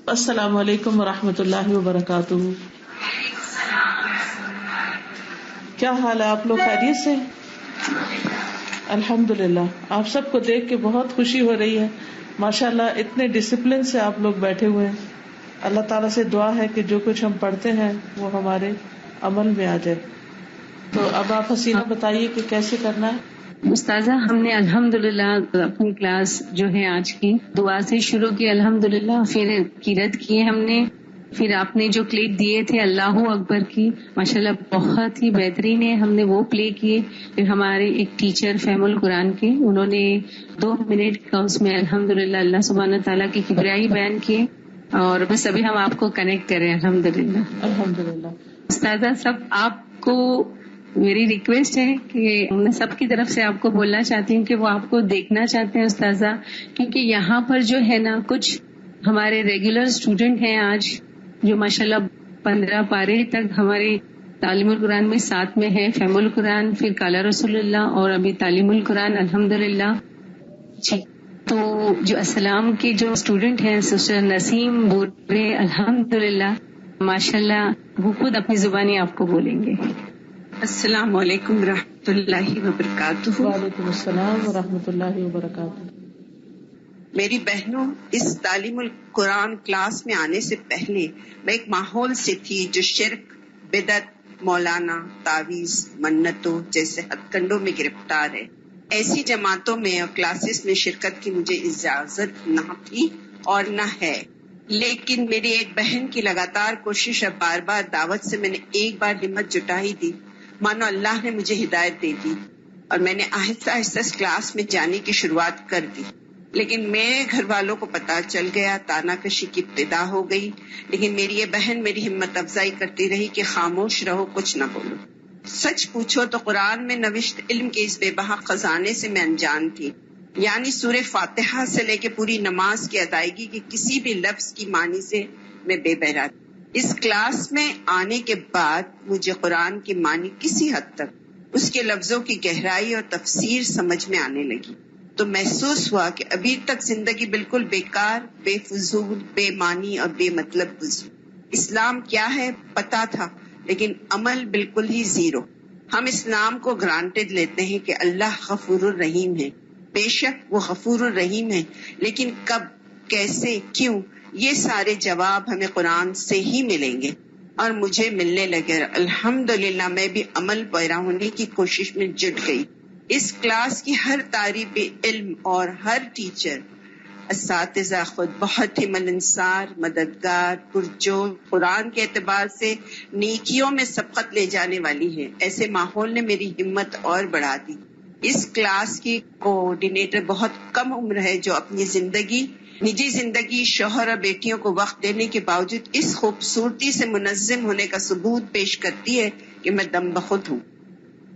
السلام علیکم ورحمۃ اللہ وبرکاتہ. کیا حال ہے آپ لوگ؟ خیریت سے؟ الحمد للہ. آپ سب کو دیکھ کے بہت خوشی ہو رہی ہے. ماشاء اللہ اتنے ڈسپلن سے آپ لوگ بیٹھے ہوئے ہیں. اللہ تعالیٰ سے دعا ہے کہ جو کچھ ہم پڑھتے ہیں وہ ہمارے عمل میں آ جائے. تو اب آپ حسینہ بتائیے کہ کیسے کرنا ہے. استاذہ، ہم نے الحمدللہ اپنی کلاس جو ہے آج کی دعا سے شروع کی الحمدللہ، پھر قرات کی ہم نے، پھر آپ نے جو کلپ دیے تھے اللہ اکبر کی، ماشاءاللہ بہت ہی بہترین ہے، ہم نے وہ پلے کیے. پھر ہمارے ایک ٹیچر فہم القرآن کے، انہوں نے 2 منٹ کا اس میں الحمدللہ اللہ سبحانہ تعالیٰ کی کبریائی بیان کیے. اور بس ابھی ہم آپ کو کنیکٹ کریں الحمدللہ. الحمدللہ. استاذہ، سب آپ کو میری ریکویسٹ ہے کہ میں سب کی طرف سے آپ کو بولنا چاہتی ہوں کہ وہ آپ کو دیکھنا چاہتے ہیں استاذہ، کیونکہ یہاں پر جو ہے نا کچھ ہمارے ریگولر اسٹوڈنٹ ہیں آج جو ماشاءاللہ 15 پارے تک ہمارے تعلیم القرآن میں ساتھ میں ہے، فہم القرآن، پھر قال رسول اللہ اور ابھی تعلیم القرآن الحمدللہ. جی، تو جو اسلام کے جو اسٹوڈنٹ ہیں سسٹر نسیم بورے الحمدللہ ماشاءاللہ وہ خود اپنی زبانی آپ کو بولیں گے. السلام علیکم ورحمۃ اللہ وبرکاتہ. وعلیکم السلام ورحمۃ اللہ وبرکاتہ. میری بہنوں، اس تعلیم القرآن کلاس میں آنے سے پہلے میں ایک ماحول سے تھی جو شرک، بدعت، مولانا، تعویذ، منتوں جیسے ہتھ کنڈوں میں گرفتار ہے. ایسی جماعتوں میں اور کلاسز میں شرکت کی مجھے اجازت نہ تھی اور نہ ہے. لیکن میری ایک بہن کی لگاتار کوشش اور بار بار دعوت سے میں نے ایک بار ہمت جٹا ہی دی. مانو اللہ نے مجھے ہدایت دے دی اور میں نے آہستہ آہستہ اس کلاس میں جانے کی شروعات کر دی. لیکن میرے گھر والوں کو پتا چل گیا، تانا کشی کی ابتدا ہو گئی. لیکن میری یہ بہن میری ہمت افزائی کرتی رہی کہ خاموش رہو، کچھ نہ بولو. سچ پوچھو تو قرآن میں نوشت علم کے اس بے بہا خزانے سے میں انجان تھی. یعنی سورہ فاتحہ سے لے کے پوری نماز کی ادائیگی کے کسی بھی لفظ کی معنی سے میں بے بہرا تھی. اس کلاس میں آنے کے بعد مجھے قرآن کی معنی کسی حد تک، اس کے لفظوں کی گہرائی اور تفسیر سمجھ میں آنے لگی. تو محسوس ہوا کہ ابھی تک زندگی بالکل بیکار، بے فضول، بے معنی اور بے مطلب گزری. اسلام کیا ہے پتا تھا، لیکن عمل بالکل ہی زیرو. ہم اسلام کو گرانٹیڈ لیتے ہیں کہ اللہ غفور الرحیم ہے. بے شک وہ غفور الرحیم ہے، لیکن کب، کیسے، کیوں، یہ سارے جواب ہمیں قرآن سے ہی ملیں گے اور مجھے ملنے لگے. الحمدللہ میں بھی عمل پیرا ہونے کی کوشش میں جٹ گئی. اس کلاس کی ہر طالب علم اور ہر ٹیچر، اساتذہ خود بہت ہی ملنسار، مددگار، پرجوش، قرآن کے اعتبار سے نیکیوں میں سبقت لے جانے والی ہے. ایسے ماحول نے میری ہمت اور بڑھا دی. اس کلاس کی کوآرڈینیٹر بہت کم عمر ہے جو اپنی زندگی، نجی زندگی، شوہر اور بیٹیوں کو وقت دینے کے باوجود اس خوبصورتی سے منظم ہونے کا ثبوت پیش کرتی ہے کہ میں دم بخود ہوں.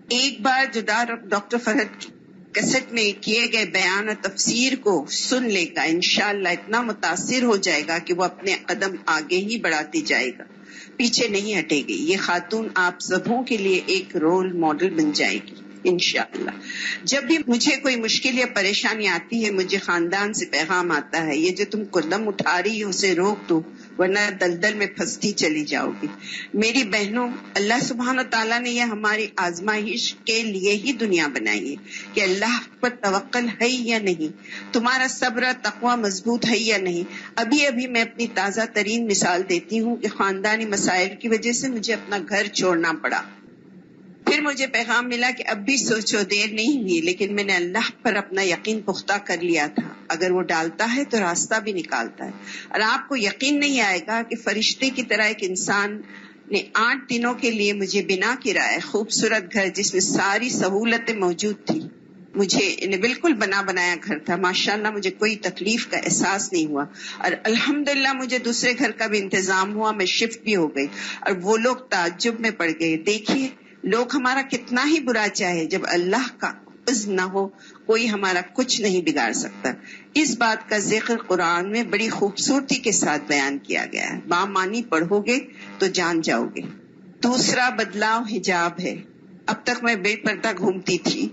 ایک بار جدا ڈاکٹر فرحت کی کیسٹ میں کیے گئے بیان اور تفسیر کو سن لے گا، انشاءاللہ اتنا متاثر ہو جائے گا کہ وہ اپنے قدم آگے ہی بڑھاتی جائے گا، پیچھے نہیں ہٹے گی. یہ خاتون آپ سبوں کے لیے ایک رول ماڈل بن جائے گی انشاءاللہ. جب بھی مجھے کوئی مشکل یا پریشانی آتی ہے، مجھے خاندان سے پیغام آتا ہے، یہ جو تم قدم اٹھا رہی ہو اسے روک دو ورنہ دلدل میں پھنستی چلی جاؤ گی. میری بہنوں، اللہ سبحانہ تعالیٰ نے یہ ہماری آزمائش کے لیے ہی دنیا بنائی ہے کہ اللہ پر توکل ہے یا نہیں، تمہارا صبر تقوی مضبوط ہے یا نہیں. ابھی ابھی میں اپنی تازہ ترین مثال دیتی ہوں کہ خاندانی مسائل کی وجہ سے مجھے اپنا گھر چھوڑنا پڑا. پھر مجھے پیغام ملا کہ اب بھی سوچو، دیر نہیں ہوئی. لیکن میں نے اللہ پر اپنا یقین پختہ کر لیا تھا، اگر وہ ڈالتا ہے تو راستہ بھی نکالتا ہے. اور آپ کو یقین نہیں آئے گا کہ فرشتے کی طرح ایک انسان نے 8 دنوں کے لیے مجھے بنا کرائے خوبصورت گھر جس میں ساری سہولتیں موجود تھی، مجھے بالکل بنا بنایا گھر تھا. ماشاءاللہ مجھے کوئی تکلیف کا احساس نہیں ہوا اور الحمدللہ مجھے دوسرے گھر کا بھی انتظام ہوا. میں شفٹ بھی ہو گئی اور وہ لوگ تعجب میں پڑ گئے. دیکھیے لوگ ہمارا کتنا ہی برا چاہے، جب اللہ کا اذن نہ ہو کوئی ہمارا کچھ نہیں بگاڑ سکتا. اس بات کا ذکر قرآن میں بڑی خوبصورتی کے ساتھ بیان کیا گیا ہے. بامانی پڑھو گے تو جان جاؤ گے. دوسرا بدلاؤ حجاب ہے. اب تک میں بے پردہ گھومتی تھی،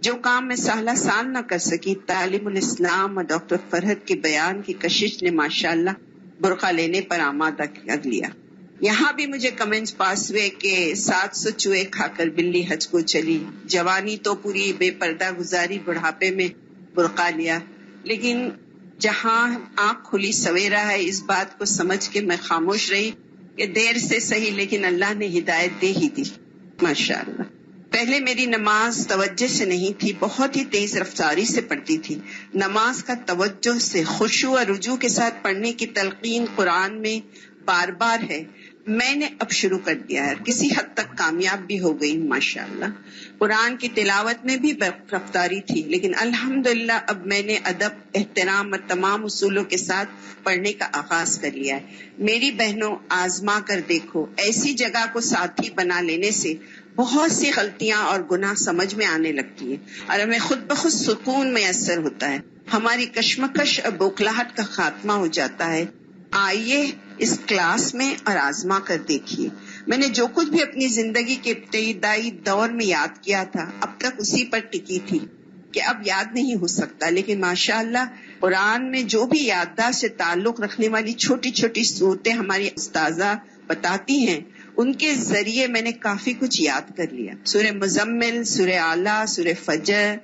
جو کام میں سہلا سال نہ کر سکی، تعلیم الاسلام اور ڈاکٹر فرحت کے بیان کی کشش نے ماشاءاللہ برقع لینے پر آمادہ کر لیا. یہاں بھی مجھے کمنٹس پاس ہوئے کہ 700 چوہے کھا کر بلی حج کو چلی، جوانی تو پوری بے پردہ گزاری، بڑھاپے میں برقع لیا. لیکن جہاں آنکھ کھلی سویرا ہے، اس بات کو سمجھ کے میں خاموش رہی کہ دیر سے صحیح لیکن اللہ نے ہدایت دے ہی دی. ماشاءاللہ. پہلے میری نماز توجہ سے نہیں تھی، بہت ہی تیز رفتاری سے پڑھتی تھی. نماز کا توجہ سے، خشوع اور رجوع کے ساتھ پڑھنے کی تلقین قرآن میں بار بار ہے. میں نے اب شروع کر دیا ہے، کسی حد تک کامیاب بھی ہو گئی ماشاءاللہ. قرآن کی تلاوت میں بھی رفتاری تھی، لیکن الحمدللہ اب میں نے ادب، احترام اور تمام اصولوں کے ساتھ پڑھنے کا آغاز کر لیا ہے. میری بہنوں، آزما کر دیکھو، ایسی جگہ کو ساتھی بنا لینے سے بہت سی غلطیاں اور گناہ سمجھ میں آنے لگتی ہیں اور ہمیں خود بخود سکون میسر ہوتا ہے. ہماری کشمکش اور بوکھلاہٹ کا خاتمہ ہو جاتا ہے. آئیے اس کلاس میں اور آزما کر دیکھیے. میں نے جو کچھ بھی اپنی زندگی کے ابتدائی دور میں یاد کیا تھا، اب تک اسی پر ٹکی تھی کہ اب یاد نہیں ہو سکتا. لیکن ماشاءاللہ قرآن میں جو بھی یادداشت سے تعلق رکھنے والی چھوٹی چھوٹی صورتیں ہماری استاذہ بتاتی ہیں، ان کے ذریعے میں نے کافی کچھ یاد کر لیا. سورہ مزمل، سورہ اعلیٰ، سورہ فجر،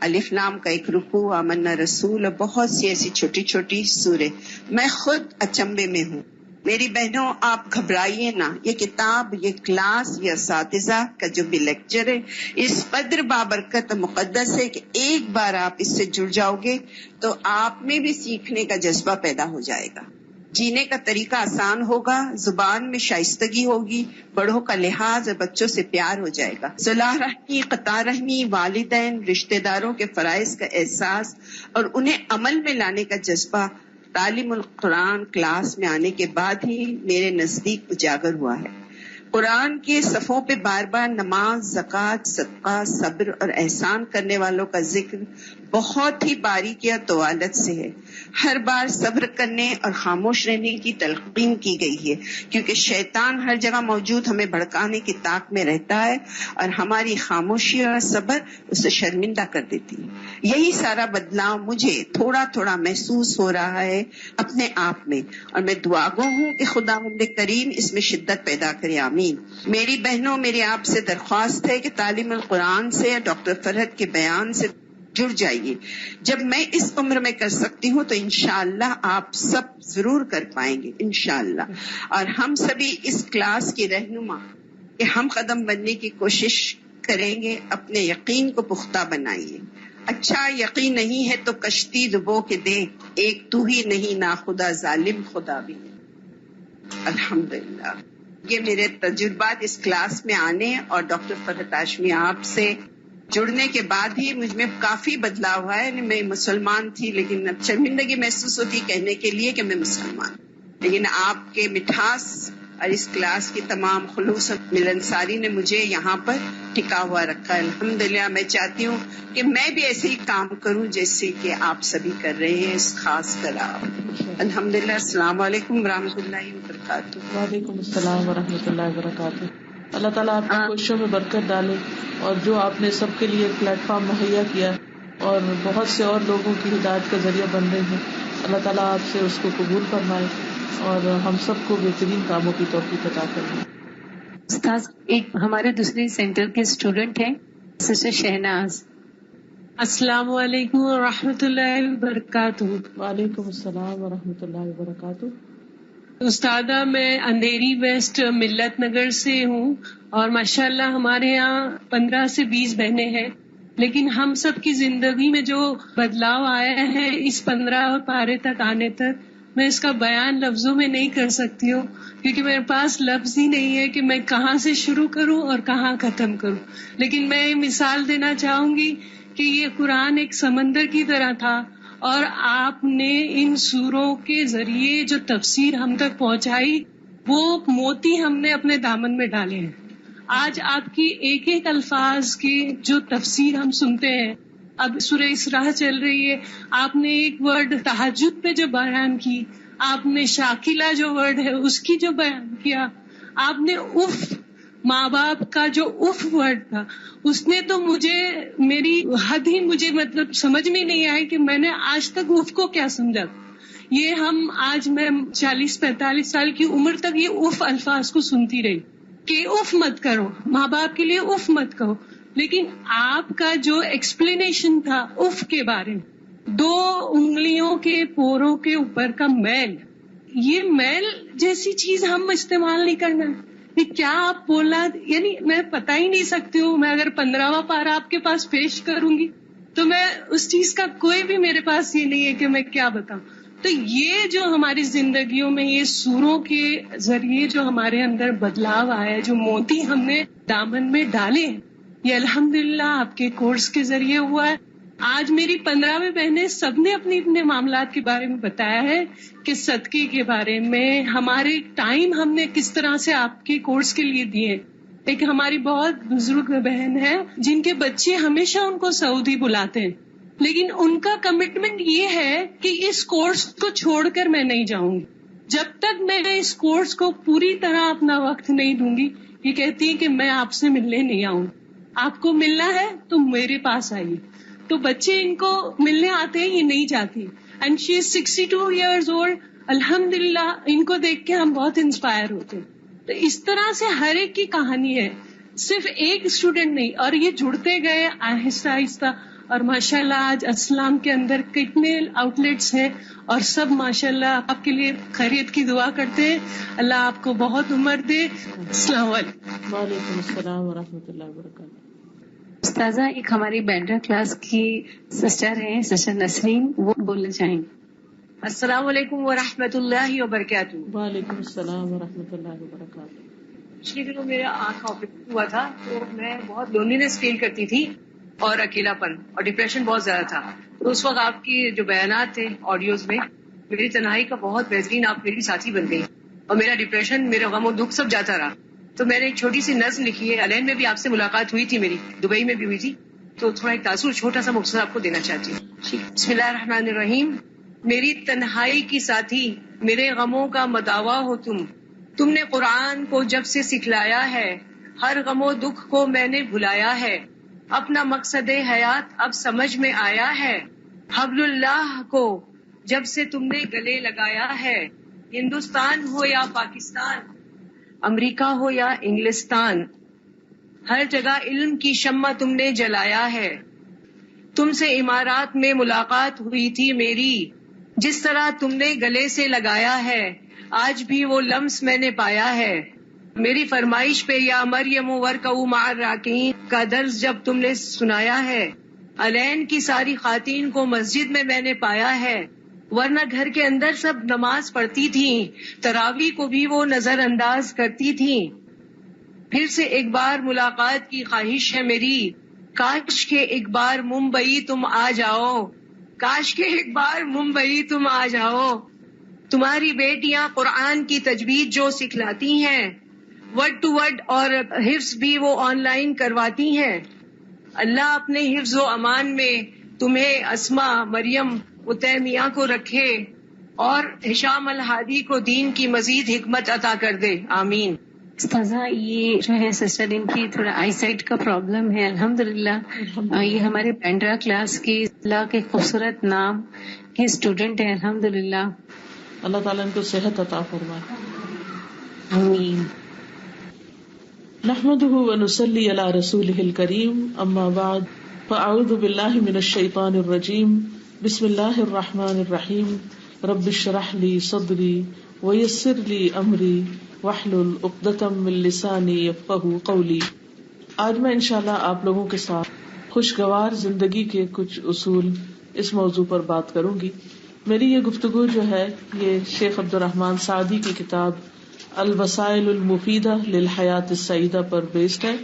الف لام کا ایک رکوع، آمنا رسول اور بہت سی ایسی چھوٹی چھوٹی سورے. میں خود اچنبے میں ہوں. میری بہنوں، آپ گھبرائیے نہ. یہ کتاب، یہ کلاس، یہ اساتذہ کا جو بھی لیکچر ہے، اس قدر بابرکت و مقدس ہے کہ ایک بار آپ اس سے جڑ جاؤ گے تو آپ میں بھی سیکھنے کا جذبہ پیدا ہو جائے گا. جینے کا طریقہ آسان ہوگا، زبان میں شائستگی ہوگی، بڑوں کا لحاظ اور بچوں سے پیار ہو جائے گا. صلح رحمی، قطع رحمی، والدین، رشتہ داروں کے فرائض کا احساس اور انہیں عمل میں لانے کا جذبہ تعلیم القرآن کلاس میں آنے کے بعد ہی میرے نزدیک اجاگر ہوا ہے. قرآن کے صفوں پہ بار بار نماز، زکوٰۃ، صدقہ، صبر اور احسان کرنے والوں کا ذکر بہت ہی باریکی اور طوالت سے ہے. ہر بار صبر کرنے اور خاموش رہنے کی تلقین کی گئی ہے، کیونکہ شیطان ہر جگہ موجود ہمیں بھڑکانے کی طاق میں رہتا ہے اور ہماری خاموشی اور صبر اسے شرمندہ کر دیتی ہے. یہی سارا بدلاؤ مجھے تھوڑا تھوڑا محسوس ہو رہا ہے اپنے آپ میں، اور میں دعا گو ہوں کہ خداوند کریم اس میں شدت پیدا کرے. آمین. میری بہنوں، میری آپ سے درخواست ہے کہ تعلیم القرآن سے، ڈاکٹر فرحت کے بیان سے جڑ جائیے. جب میں اس عمر میں کر سکتی ہوں تو انشاءاللہ آپ سب ضرور کر پائیں گے انشاءاللہ. اور ہم سبھی اس کلاس کی رہنما کہ ہم قدم بننے کی کوشش کریں گے. اپنے یقین کو پختہ بنائیے. اچھا یقین نہیں ہے تو کشتی ڈبو کے دیکھ، ایک تو ہی نہیں ناخدا ظالم خدا بھی. الحمدللہ. یہ میرے تجربات اس کلاس میں آنے اور ڈاکٹر فرحت ہاشمی آپ سے جڑنے کے بعد ہی مجھ میں کافی بدلاؤ ہوا ہے. میں مسلمان تھی لیکن اب شرمندگی محسوس ہوتی کہنے کے لیے کہ میں مسلمان، لیکن آپ کے مٹھاس اور اس کلاس کی تمام خلوص اور ملنساری نے مجھے یہاں پر ٹکا ہوا رکھا ہے. الحمدللہ. میں چاہتی ہوں کہ میں بھی ایسے ہی کام کروں جیسے کہ آپ سبھی کر رہے ہیں، خاص کر آپ. الحمدللہ. السلام علیکم ورحمۃ اللہ وبرکاتہ. وعلیکم السلام ورحمۃ اللہ وبرکاتہ. اللہ تعالیٰ آپ کی کوششوں میں برکت ڈالے، اور جو آپ نے سب کے لیے پلیٹ فارم مہیا کیا اور بہت سے اور لوگوں کی ہدایت کا ذریعہ بن رہے ہیں، اللہ تعالیٰ آپ سے اس کو قبول فرمائے اور ہم سب کو بہترین کاموں کی توفیق عطا فرمائے. استاذ، ایک ہمارے دوسرے سینٹر کے اسٹوڈنٹ ہیں سسٹر شہناز. السلام علیکم ورحمۃ اللہ وبرکاتہ. وعلیکم السلام ورحمۃ اللہ وبرکاتہ. استادہ، میں اندھیری ویسٹ ملت نگر سے ہوں اور ماشاءاللہ ہمارے یہاں 15 سے 20 بہنیں ہیں، لیکن ہم سب کی زندگی میں جو بدلاؤ آیا ہے اس 15 پارے تک آنے تک، میں اس کا بیان لفظوں میں نہیں کر سکتی ہوں، کیونکہ میرے پاس لفظ ہی نہیں ہے کہ میں کہاں سے شروع کروں اور کہاں ختم کروں. لیکن میں مثال دینا چاہوں گی کہ یہ قرآن ایک سمندر کی طرح تھا، اور آپ نے ان سوروں کے ذریعے جو تفسیر ہم تک پہنچائی، وہ موتی ہم نے اپنے دامن میں ڈالے ہیں. آج آپ کی ایک ایک الفاظ کی جو تفسیر ہم سنتے ہیں. اب سورہ اسراء چل رہی ہے، آپ نے ایک ورڈ تہجد پہ جو بیان کی، آپ نے شاکلہ جو ورڈ ہے اس کی جو بیان کیا، آپ نے اف، ماں باپ کا جو اف ورڈ تھا، اس نے تو مجھے میری حد ہی مجھے مطلب سمجھ میں نہیں آئی کہ میں نے آج تک اف کو کیا سمجھا. یہ ہم آج میں 40-45 سال کی عمر تک یہ اف الفاظ کو سنتی رہی کہ اف مت کرو، ماں باپ کے لیے اف مت کہو. لیکن آپ کا جو ایکسپلینیشن تھا اف کے بارے میں، 2 انگلیوں کے پوروں کے اوپر کا میل، یہ میل جیسی چیز ہم استعمال نہیں کرنا. یہ کیا آپ بولا، یعنی میں بتا ہی نہیں سکتی ہوں. میں اگر 15واں پارہ آپ کے پاس پیش کروں گی تو میں اس چیز کا کوئی بھی میرے پاس یہ نہیں ہے کہ میں کیا بتاؤں. تو یہ جو ہماری زندگیوں میں یہ سوروں کے ذریعے جو ہمارے اندر بدلاؤ آیا ہے، جو موتی ہم نے دامن میں ڈالے ہیں، یہ الحمدللہ آپ کے کورس کے ذریعے ہوا ہے. آج میری 15 بہنیں سب نے اپنے اپنے معاملات کے بارے میں بتایا ہے کہ صدقے کے بارے میں ہمارے ٹائم ہم نے کس طرح سے آپ کے کورس کے لیے دیے. ایک ہماری بہت بزرگ بہن ہے جن کے بچے ہمیشہ ان کو سعودی بلاتے ہیں، لیکن ان کا کمٹمنٹ یہ ہے کہ اس کورس کو چھوڑ کر میں نہیں جاؤں گی جب تک میں اس کورس کو پوری طرح اپنا وقت نہیں دوں گی. یہ کہتی ہے کہ میں آپ سے ملنے نہیں آؤں، آپ کو ملنا ہے تو میرے پاس آئیے. تو بچے ان کو ملنے آتے ہیں، یہ نہیں جاتی. And she is 62 years old. الحمدللہ ان کو دیکھ کے ہم بہت انسپائر ہوتے ہیں. تو اس طرح سے ہر ایک کی کہانی ہے، صرف ایک اسٹوڈنٹ نہیں. اور یہ جڑتے گئے آہستہ آہستہ، اور ماشاءاللہ آج اسلام کے اندر کتنے آؤٹ لیٹس ہیں، اور سب ماشاءاللہ آپ کے لیے خیریت کی دعا کرتے ہیں. اللہ آپ کو بہت عمر دے. السلام علیکم. وعلیکم السلام ورحمۃ اللہ وبرکاتہ. استاذہ، ایک ہماری بینڈرا کلاس کی سسٹر ہیں، سسٹر نسرین، وہ بولنا چاہیں گے. السلام علیکم ورحمۃ اللہ وبرکاتہ. وعلیکم السلام ورحمۃ اللہ وبرکاتہ. پچھلے دنوں میرا آنکھ آپریشن ہوا تھا تو میں بہت لونلینس فیل کرتی تھی اور اکیلا پن اور ڈپریشن بہت زیادہ تھا. تو اس وقت آپ کی جو بیانات تھے آڈیوز میں، میری تنہائی کا بہت بہترین، آپ میری ساتھی بن گئی اور میرا ڈپریشن، میرا غم و دکھ سب جاتا رہا. تو میں نے ایک چھوٹی سی نظم لکھی ہے. الین میں بھی آپ سے ملاقات ہوئی تھی میری، دبئی میں بھی ہوئی تھی، تو تھوڑا ایک تاثر چھوٹا سا مختصر آپ کو دینا چاہتی ہوں. بسم اللہ الرحمن الرحیم. میری تنہائی کی ساتھی، میرے غموں کا مداوا ہو تم نے قرآن کو جب سے سکھلایا ہے، ہر غم و دکھ کو میں نے بھلایا ہے. اپنا مقصد حیات اب سمجھ میں آیا ہے، حبل اللہ کو جب سے تم نے گلے لگایا ہے. ہندوستان ہو یا پاکستان، امریکہ ہو یا انگلستان، ہر جگہ علم کی شمع تم نے جلایا ہے. تم سے امارات میں ملاقات ہوئی تھی میری، جس طرح تم نے گلے سے لگایا ہے، آج بھی وہ لمس میں نے پایا ہے. میری فرمائش پہ یا مریم ورکعوا مع الراکعین کا درس جب تم نے سنایا ہے، الین کی ساری خواتین کو مسجد میں نے پایا ہے، ورنہ گھر کے اندر سب نماز پڑھتی تھیں، تراویح کو بھی وہ نظر انداز کرتی تھیں. پھر سے ایک بار ملاقات کی خواہش ہے میری، کاش کے ایک بار ممبئی تم آ جاؤ، کاش کے ایک بار ممبئی تم آ جاؤ. تمہاری بیٹیاں قرآن کی تجوید جو سکھلاتی ہیں، ورڈ ٹو ورڈ اور حفظ بھی وہ آن لائن کرواتی ہیں. اللہ اپنے حفظ و امان میں تمہیں، اسما، مریم، اتیمیہ کو رکھے اور ہشام الہادی کو دین کی مزید حکمت عطا کر دے. آمین. استاذہ، یہ جو ہے سسٹر، ان کی تھوڑا آئی سائٹ کا پرابلم ہے. الحمدللہ یہ ہمارے بینڈرا کلاس کی اللہ کے خوبصورت نام کے اسٹوڈنٹ ہیں. الحمدللہ اللہ تعالیٰ ان کو صحت عطا فرمائے. آمین. نحمده ونصلي على رسوله الكريم، اما بعد، فاعوذ بالله من الشيطان الرجيم. بسم الله الرحمن الرحيم. رب اشرح لي صدري ويسر لي امري واحلل عقدة من لساني يفقهوا قولي. آج میں انشاءاللہ آپ لوگوں کے ساتھ خوشگوار زندگی کے کچھ اصول اس موضوع پر بات کروں گی. میری یہ گفتگو جو ہے یہ شیخ عبد الرحمن سعدی کی کتاب الوسائل المفیدہ للحیات السعیدہ پر بیسڈ ہے،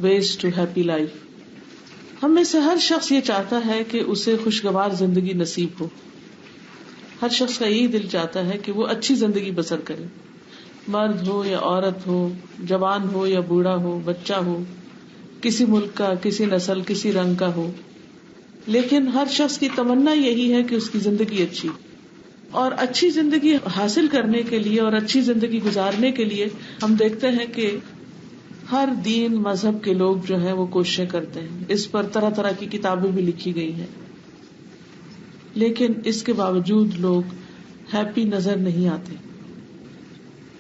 ویز ٹو ہیپی لائف. ہم میں سے ہر شخص یہ چاہتا ہے کہ اسے خوشگوار زندگی نصیب ہو. ہر شخص کا یہی دل چاہتا ہے کہ وہ اچھی زندگی بسر کرے، مرد ہو یا عورت ہو، جوان ہو یا بوڑھا ہو، بچہ ہو، کسی ملک کا، کسی نسل، کسی رنگ کا ہو. لیکن ہر شخص کی تمنا یہی ہے کہ اس کی زندگی اچھی. اور اچھی زندگی حاصل کرنے کے لیے اور اچھی زندگی گزارنے کے لیے ہم دیکھتے ہیں کہ ہر دین مذہب کے لوگ جو ہیں وہ کوششیں کرتے ہیں. اس پر طرح طرح کی کتابیں بھی لکھی گئی ہیں، لیکن اس کے باوجود لوگ ہیپی نظر نہیں آتے.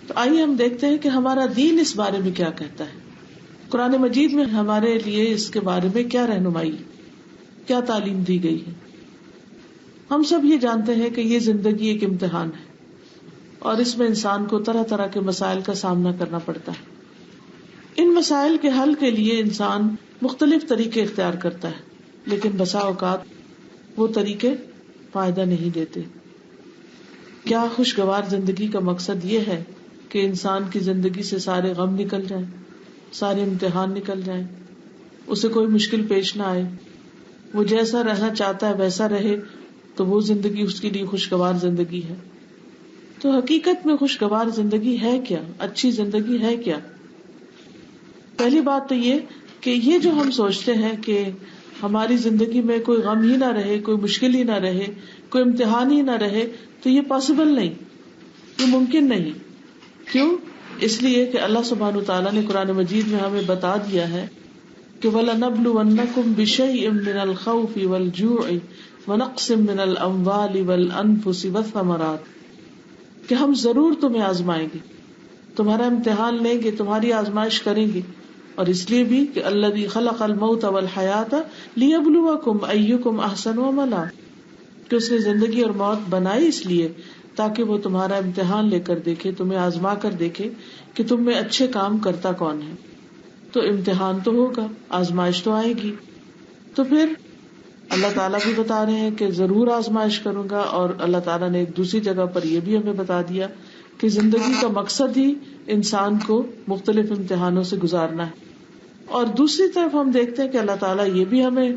تو آئیے ہم دیکھتے ہیں کہ ہمارا دین اس بارے میں کیا کہتا ہے. قرآن مجید میں ہمارے لیے اس کے بارے میں کیا رہنمائی، کیا تعلیم دی گئی ہے. ہم سب یہ جانتے ہیں کہ یہ زندگی ایک امتحان ہے اور اس میں انسان کو طرح طرح کے مسائل کا سامنا کرنا پڑتا ہے. ان مسائل کے حل کے لیے انسان مختلف طریقے اختیار کرتا ہے، لیکن بسا اوقات وہ طریقے فائدہ نہیں دیتے. کیا خوشگوار زندگی کا مقصد یہ ہے کہ انسان کی زندگی سے سارے غم نکل جائیں، سارے امتحان نکل جائیں، اسے کوئی مشکل پیش نہ آئے، وہ جیسا رہنا چاہتا ہے ویسا رہے، تو وہ زندگی اس کے لیے خوشگوار زندگی ہے؟ تو حقیقت میں خوشگوار زندگی ہے کیا؟ اچھی زندگی ہے کیا؟ پہلی بات تو یہ کہ یہ جو ہم سوچتے ہیں کہ ہماری زندگی میں کوئی غم ہی نہ رہے، کوئی مشکل ہی نہ رہے، کوئی امتحان ہی نہ رہے، تو یہ پاسبل نہیں، یہ ممکن نہیں. کیوں؟ اس لیے کہ اللہ سبحانہ وتعالیٰ نے قرآن مجید میں ہمیں بتا دیا ہے کہ وَلَنَبْلُوَنَّكُمْ بِشَيْءٍ مِّنَ الْخَوْفِ وَالْجُوعِ وَنَقْصٍ مِّنَ الْأَمْوَالِ وَالْأَنفُسِ وَالثَّمَرَاتِ، کہ ہم ضرور تمہیں آزمائیں گے، تمہارا امتحان لیں گے، تمہاری آزمائش کریں گے. اور اس لیے بھی کہ الذی خلق الموت والحیات لیبلوکم ایکم احسن عملا، کہ اس نے زندگی اور موت بنائی اس لیے تاکہ وہ تمہارا امتحان لے کر دیکھے، تمہیں آزما کر دیکھے کہ تم میں اچھے کام کرتا کون ہے. تو امتحان تو ہوگا، آزمائش تو آئے گی. تو پھر اللہ تعالیٰ بھی بتا رہے ہیں کہ ضرور آزمائش کروں گا، اور اللہ تعالیٰ نے ایک دوسری جگہ پر یہ بھی ہمیں بتا دیا کہ زندگی کا مقصد ہی انسان کو مختلف امتحانوں سے گزارنا ہے. اور دوسری طرف ہم دیکھتے ہیں کہ اللہ تعالیٰ یہ بھی ہمیں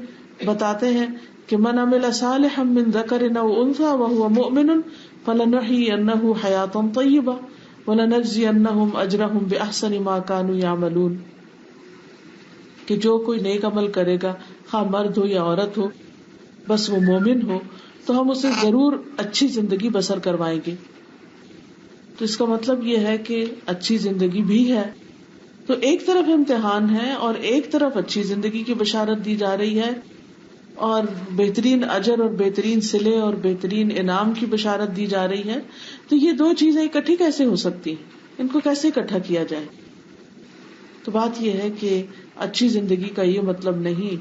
بتاتے ہیں کہ من عمل صالحا من ذکر او انثى وهو مؤمن فلنحيينه حیاتا طیبہ ولنجزینہم اجرہم باحسن ما كانوا يعملون، کہ جو کوئی نیک عمل کرے گا، خواہ مرد ہو یا عورت ہو، بس وہ مومن ہو، تو ہم اسے ضرور اچھی زندگی بسر کروائیں گے. تو اس کا مطلب یہ ہے کہ اچھی زندگی بھی ہے. تو ایک طرف امتحان ہے اور ایک طرف اچھی زندگی کی بشارت دی جا رہی ہے، اور بہترین اجر اور بہترین صلے اور بہترین انعام کی بشارت دی جا رہی ہے. تو یہ دو چیزیں اکٹھی کیسے ہو سکتی ہیں؟ ان کو کیسے اکٹھا کیا جائے؟ تو بات یہ ہے کہ اچھی زندگی کا یہ مطلب نہیں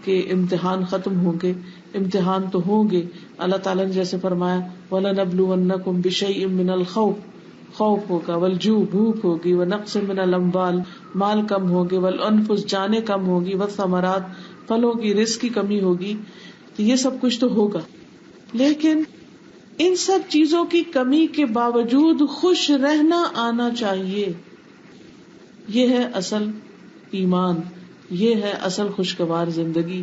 کہ امتحان ختم ہوں گے. امتحان تو ہوں گے. اللہ تعالیٰ نے جیسے فرمایا وَلَنَبْلُوَنَّكُمْ بِشَيْءٍ مِّنَ الْخَوْفِ، خوف ہوگا، والجوع بھوک ہوگی، ونقص من الاموال مال کم ہوگے، والانفس جانیں کم ہوگی، والثمرات پھلوں کی رزق کی کمی ہوگی. تو یہ سب کچھ تو ہوگا، لیکن ان سب چیزوں کی کمی کے باوجود خوش رہنا آنا چاہیے. یہ ہے اصل ایمان، یہ ہے اصل خوشگوار زندگی.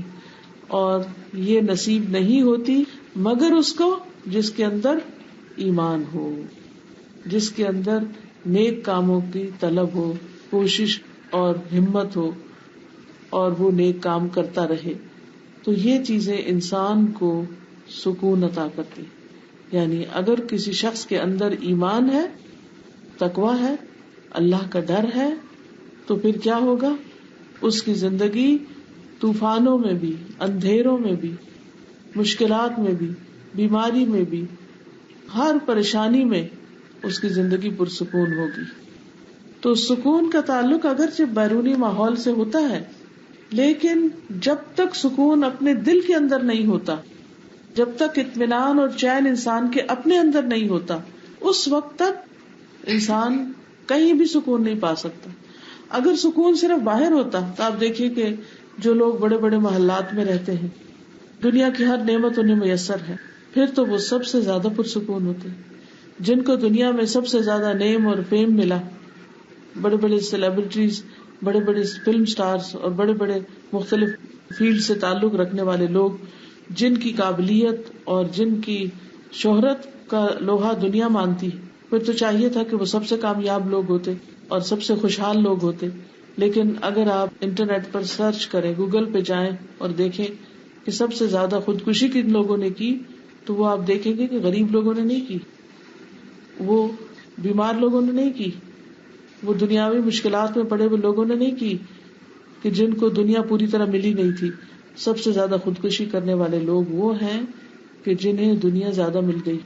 اور یہ نصیب نہیں ہوتی مگر اس کو جس کے اندر ایمان ہو، جس کے اندر نیک کاموں کی طلب ہو، کوشش اور ہمت ہو، اور وہ نیک کام کرتا رہے. تو یہ چیزیں انسان کو سکون عطا کرتی. یعنی اگر کسی شخص کے اندر ایمان ہے، تقویٰ ہے، اللہ کا ڈر ہے، تو پھر کیا ہوگا؟ اس کی زندگی طوفانوں میں بھی، اندھیروں میں بھی، مشکلات میں بھی، بیماری میں بھی، ہر پریشانی میں اس کی زندگی پرسکون ہوگی. تو سکون کا تعلق اگرچہ بیرونی ماحول سے ہوتا ہے، لیکن جب تک سکون اپنے دل کے اندر نہیں ہوتا، جب تک اطمینان اور چین انسان کے اپنے اندر نہیں ہوتا، اس وقت تک انسان کہیں بھی سکون نہیں پا سکتا. اگر سکون صرف باہر ہوتا تو آپ دیکھیے کہ جو لوگ بڑے بڑے محلات میں رہتے ہیں، دنیا کی ہر نعمت انہیں میسر ہے، پھر تو وہ سب سے زیادہ پرسکون ہوتے ہیں. جن کو دنیا میں سب سے زیادہ نیم اور فیم ملا، بڑے بڑے سیلیبریٹیز، بڑے بڑے فلم سٹارز اور بڑے بڑے مختلف فیلڈ سے تعلق رکھنے والے لوگ، جن کی قابلیت اور جن کی شہرت کا لوہا دنیا مانتی، پھر تو چاہیے تھا کہ وہ سب سے کامیاب لوگ ہوتے اور سب سے خوشحال لوگ ہوتے. لیکن اگر آپ انٹرنیٹ پر سرچ کریں، گوگل پہ جائیں اور دیکھیں کہ سب سے زیادہ خودکشی کن لوگوں نے کی، تو وہ آپ دیکھیں گے کہ غریب لوگوں نے نہیں کی، وہ بیمار لوگوں نے نہیں کی، وہ دنیاوی مشکلات میں پڑے ہوئے لوگوں نے نہیں کی، کہ جن کو دنیا پوری طرح ملی نہیں تھی. سب سے زیادہ خودکشی کرنے والے لوگ وہ ہیں کہ جنہیں دنیا زیادہ مل گئی.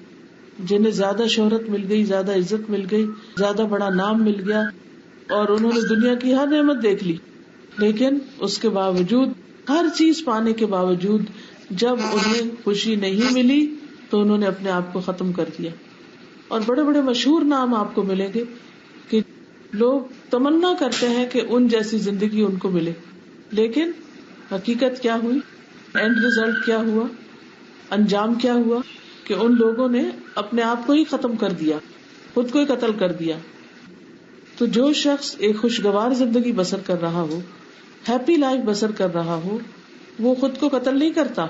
جنہیں زیادہ شہرت مل گئی, زیادہ عزت مل گئی, زیادہ بڑا نام مل گیا, اور انہوں نے دنیا کی ہر نعمت دیکھ لی, لیکن اس کے باوجود, ہر چیز پانے کے باوجود, جب انہیں خوشی نہیں ملی تو انہوں نے اپنے آپ کو ختم کر دیا. اور بڑے بڑے مشہور نام آپ کو ملیں گے کہ لوگ تمنا کرتے ہیں کہ ان جیسی زندگی ان کو ملے, لیکن حقیقت کیا ہوئی, اینڈ ریزلٹ کیا ہوا, انجام کیا ہوا, کہ ان لوگوں نے اپنے آپ کو ہی ختم کر دیا, خود کو ہی قتل کر دیا. تو جو شخص ایک خوشگوار زندگی بسر کر رہا ہو, ہیپی لائف بسر کر رہا ہو, وہ خود کو قتل نہیں کرتا.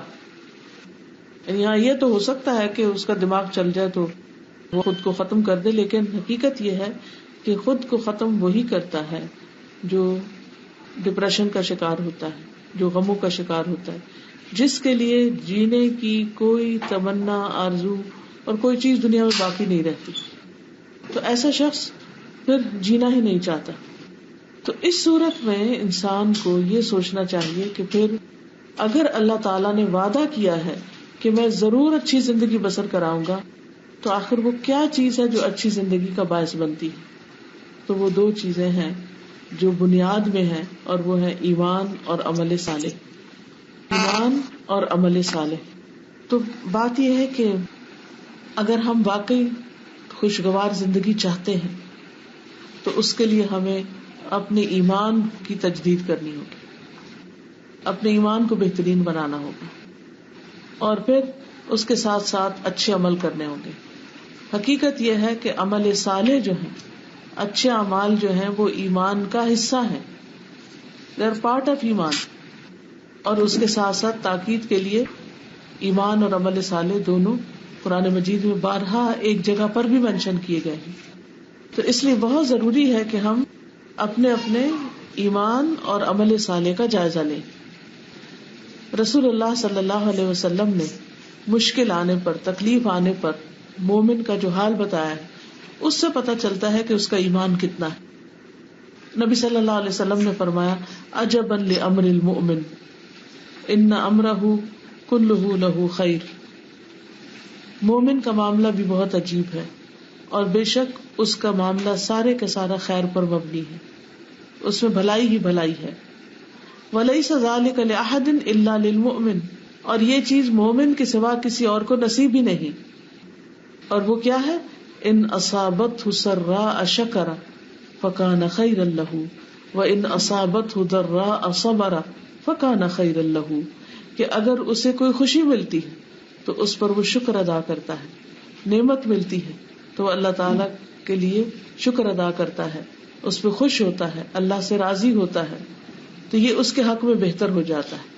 یہاں یہ تو ہو سکتا ہے کہ اس کا دماغ چل جائے تو وہ خود کو ختم کر دے, لیکن حقیقت یہ ہے کہ خود کو ختم وہی کرتا ہے جو ڈپریشن کا شکار ہوتا ہے, جو غموں کا شکار ہوتا ہے, جس کے لیے جینے کی کوئی تمنا, آرزو اور کوئی چیز دنیا میں باقی نہیں رہتی. تو ایسا شخص پھر جینا ہی نہیں چاہتا. تو اس صورت میں انسان کو یہ سوچنا چاہیے کہ پھر اگر اللہ تعالیٰ نے وعدہ کیا ہے کہ میں ضرور اچھی زندگی بسر کراؤں گا, تو آخر وہ کیا چیز ہے جو اچھی زندگی کا باعث بنتی ہے؟ تو وہ دو چیزیں ہیں جو بنیاد میں ہیں, اور وہ ہے ایمان اور عمل صالح. ایمان اور عمل صالح. تو بات یہ ہے کہ اگر ہم واقعی خوشگوار زندگی چاہتے ہیں تو اس کے لیے ہمیں اپنے ایمان کی تجدید کرنی ہوگی, اپنے ایمان کو بہترین بنانا ہوگا, اور پھر اس کے ساتھ ساتھ اچھے عمل کرنے ہوں گے. حقیقت یہ ہے کہ عمل صالح جو ہیں, اچھے اعمال جو ہیں, وہ ایمان کا حصہ ہیں, دے آر پارٹ آف ایمان. اور اس کے ساتھ ساتھ تاکید کے لیے ایمان اور عمل صالح دونوں قرآن مجید میں بارہا ایک جگہ پر بھی مینشن کیے گئے ہیں. تو اس لیے بہت ضروری ہے کہ ہم اپنے اپنے ایمان اور عمل صالح کا جائزہ لیں. رسول اللہ صلی اللہ علیہ وسلم نے مشکل آنے پر, تکلیف آنے پر مومن کا جو حال بتایا ہے, اس سے پتہ چلتا ہے کہ اس کا ایمان کتنا ہے. نبی صلی اللہ علیہ وسلم نے فرمایا, عجبا لامر المؤمن ان امرہ کلہ لہ خیر. مومن کا معاملہ بھی بہت عجیب ہے, اور بے شک اس کا معاملہ سارے کا سارا خیر پر مبنی ہے, اس میں بھلائی ہی بھلائی ہے. وَلَيْسَ ذَلِكَ لِأَحَدٍ إِلَّا لِلْمُؤْمِنِ, اور یہ چیز مومن کے سوا کسی اور کو نصیب ہی نہیں. اور وہ کیا ہے؟ ان اصابتہ سراء شکر فکان خیرا لہ وان اصابتہ ضراء صبر فکان خیرا لہ, کہ اگر اسے کوئی خوشی ملتی ہے تو اس پر وہ شکر ادا کرتا ہے, نعمت ملتی ہے تو وہ اللہ تعالی کے لیے شکر ادا کرتا ہے, اس پہ خوش ہوتا ہے, اللہ سے راضی ہوتا ہے, تو یہ اس کے حق میں بہتر ہو جاتا ہے.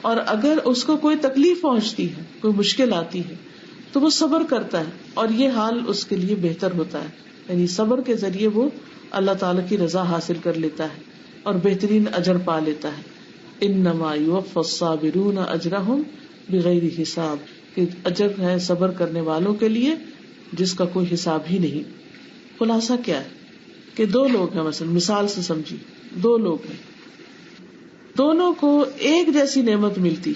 اور اگر اس کو کوئی تکلیف پہنچتی ہے, کوئی مشکل آتی ہے, تو وہ صبر کرتا ہے, اور یہ حال اس کے لیے بہتر ہوتا ہے. یعنی صبر کے ذریعے وہ اللہ تعالیٰ کی رضا حاصل کر لیتا ہے اور بہترین اجر پا لیتا ہے. انما یوفی الصابرون اجرہم بغیر حساب, کہ اجر ہے صبر کرنے والوں کے لیے جس کا کوئی حساب ہی نہیں. خلاصہ کیا ہے کہ دو لوگ ہیں, مثلا مثال سے سمجھی, دو لوگ ہیں, دونوں کو ایک جیسی نعمت ملتی,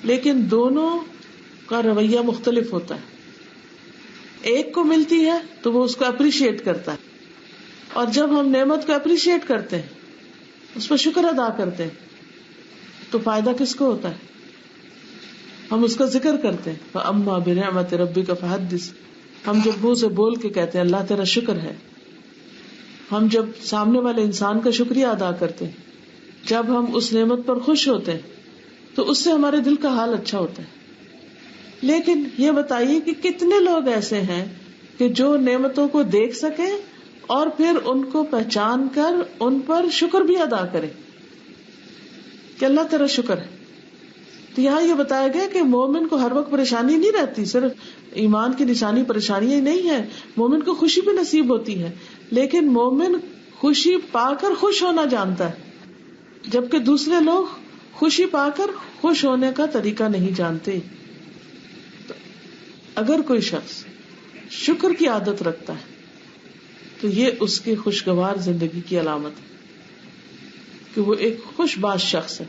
لیکن دونوں کا رویہ مختلف ہوتا ہے. ایک کو ملتی ہے تو وہ اس کو اپریشیٹ کرتا ہے, اور جب ہم نعمت کو اپریشیٹ کرتے ہیں, اس پر شکر ادا کرتے ہیں, تو فائدہ کس کو ہوتا ہے؟ ہم اس کا ذکر کرتے ہیں. فَأَمَّا بِنِعْمَةِ رَبِّكَ فَحَدِّثْ, ہم جب منہ سے بول کے کہتے ہیں اللہ تیرا شکر ہے. ہم جب سامنے والے انسان کا شکریہ ادا کرتے ہیں, جب ہم اس نعمت پر خوش ہوتے ہیں, تو اس سے ہمارے دل کا حال اچھا ہوتا ہے. لیکن یہ بتائیے کہ کتنے لوگ ایسے ہیں کہ جو نعمتوں کو دیکھ سکیں اور پھر ان کو پہچان کر ان پر شکر بھی ادا کریں کہ اللہ تیرا شکر ہے. تو یہاں یہ بتایا گیا کہ مومن کو ہر وقت پریشانی نہیں رہتی, صرف ایمان کی نشانی پریشانی ہی نہیں ہے, مومن کو خوشی بھی نصیب ہوتی ہے, لیکن مومن خوشی پا کر خوش ہونا جانتا ہے, جبکہ دوسرے لوگ خوشی پا کر خوش ہونے کا طریقہ نہیں جانتے. تو اگر کوئی شخص شکر کی عادت رکھتا ہے تو یہ اس کی خوشگوار زندگی کی علامت ہے کہ وہ ایک خوش باش شخص ہے.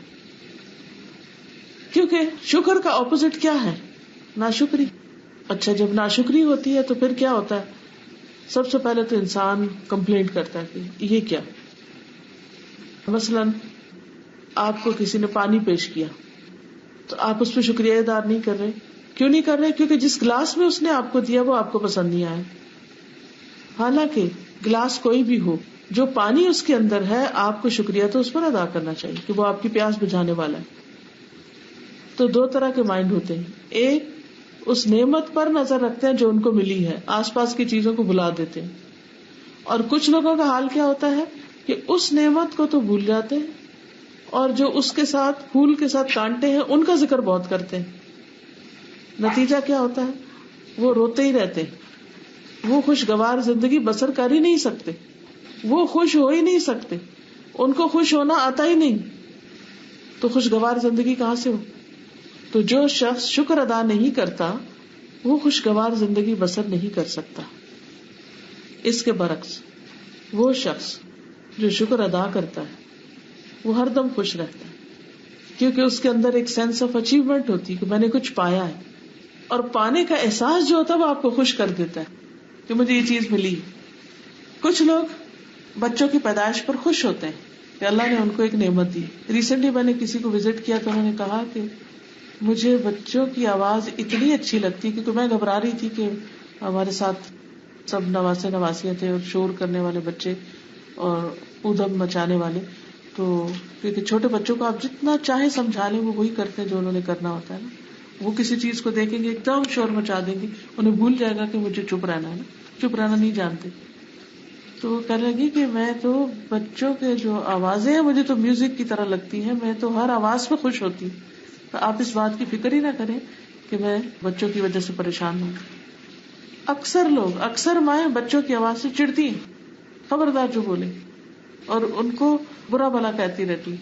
کیونکہ شکر کا اپوزٹ کیا ہے؟ ناشکری. اچھا، جب ناشکری ہوتی ہے تو پھر کیا ہوتا ہے؟ سب سے پہلے تو انسان کمپلینٹ کرتا ہے کہ یہ کیا. مثلاً آپ کو کسی نے پانی پیش کیا تو آپ اس پہ شکریہ ادا نہیں کر رہے. کیوں نہیں کر رہے؟ کیونکہ جس گلاس میں اس نے آپ کو دیا وہ آپ کو پسند نہیں آیا. حالانکہ گلاس کوئی بھی ہو، جو پانی اس کے اندر ہے، آپ کو شکریہ تو اس پر ادا کرنا چاہیے کہ وہ آپ کی پیاس بجھانے والا ہے. تو دو طرح کے مائنڈ ہوتے ہیں. ایک اس نعمت پر نظر رکھتے ہیں جو ان کو ملی ہے، آس پاس کی چیزوں کو بھلا دیتے ہیں. اور کچھ لوگوں کا حال کیا ہوتا ہے کہ اس نعمت کو تو بھول جاتے ہیں اور جو اس کے ساتھ پھول کے ساتھ کانٹے ہیں ان کا ذکر بہت کرتے ہیں. نتیجہ کیا ہوتا ہے؟ وہ روتے ہی رہتے ہیں. وہ خوشگوار زندگی بسر کر ہی نہیں سکتے، وہ خوش ہو ہی نہیں سکتے، ان کو خوش ہونا آتا ہی نہیں. تو خوشگوار زندگی کہاں سے ہو؟ تو جو شخص شکر ادا نہیں کرتا وہ خوشگوار زندگی بسر نہیں کر سکتا. اس کے برعکس وہ شخص جو شکر ادا کرتا ہے وہ ہر دم خوش رہتا ہے، کیونکہ اس کے اندر ایک سینس آف اچیومنٹ ہوتی ہے کہ میں نے کچھ پایا ہے. اور پانے کا احساس جو ہوتا ہے وہ آپ کو خوش کر دیتا ہے کہ مجھے یہ چیز ملی. کچھ لوگ بچوں کی پیدائش پر خوش ہوتے ہیں کہ اللہ نے ان کو ایک نعمت دی. ریسنٹلی میں نے کسی کو وزٹ کیا تو انہوں نے کہا کہ مجھے بچوں کی آواز اتنی اچھی لگتی، کیونکہ میں گھبرا رہی تھی کہ ہمارے ساتھ سب نواسے نواسیاں تھے اور شور کرنے والے بچے اور ادھم مچانے والے. تو کیونکہ چھوٹے بچوں کو آپ جتنا چاہے سمجھا لیں وہ وہی کرتے ہیں جو انہوں نے کرنا ہوتا ہے نا. وہ کسی چیز کو دیکھیں گے ایک دم شور مچا دیں گے، انہیں بھول جائے گا کہ مجھے چپ رہنا ہے نا، چپ رہنا نہیں جانتے. تو وہ کہنے لگی کہ میں تو بچوں کے جو آوازیں ہیں مجھے تو میوزک کی طرح لگتی ہیں، میں تو ہر آواز پہ خوش ہوتی ہوں. تو آپ اس بات کی فکر ہی نہ کریں کہ میں بچوں کی وجہ سے پریشان ہوں. اکثر مائیں بچوں کی آواز سے چڑھتی ہیں، خبردار جو بولے، اور ان کو برا بھلا کہتی رہتی.